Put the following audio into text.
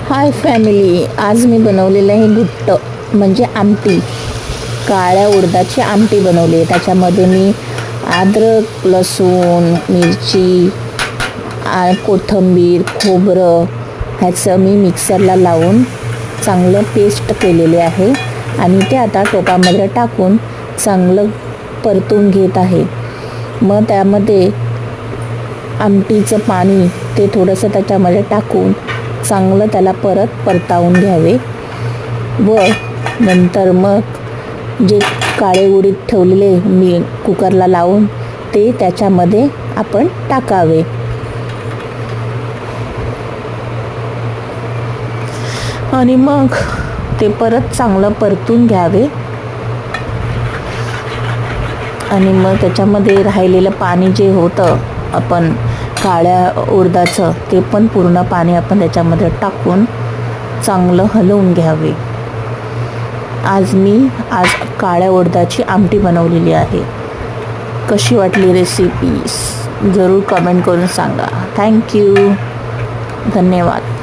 Hi family, आज मी बनवलेलं आहे घुट्ट म्हणजे आमटी. काळ्या उडदाची आमटी बनवली आहे. त्याच्यामध्ये मी अद्रक, लसूण, मिरची, कोथिंबीर, खोबरं ह्याचं मी मिक्सरला लावून चांगलं पेस्ट केलेले आहे आणि ते आता टोपामध्ये टाकून चांगलं परतून घेत आहे. मग त्यामध्ये आमटीचं पाणी ते थोडंसं त्याच्यामध्ये टाकून चांगलं त्याला परत परतावून घ्यावे व नंतर मग जे काळे उडीद ठेवलेले मी कुकरला लावून ते त्याच्यामध्ये आपण टाकावे. आणि मग ते परत चांगलं परतून घ्यावे आणि मग त्याच्यामध्ये राहिलेलं पाणी जे होतं आपण काळ्या उडदाचं ते पण पूर्ण पाणी आपण त्याच्यामध्ये टाकून चांगलं हलवून घ्यावे. आज काळ्या उडदाची आमटी बनवलेली आहे. कशी वाटली रेसिपी जरूर कमेंट करून सांगा. थँक्यू, धन्यवाद.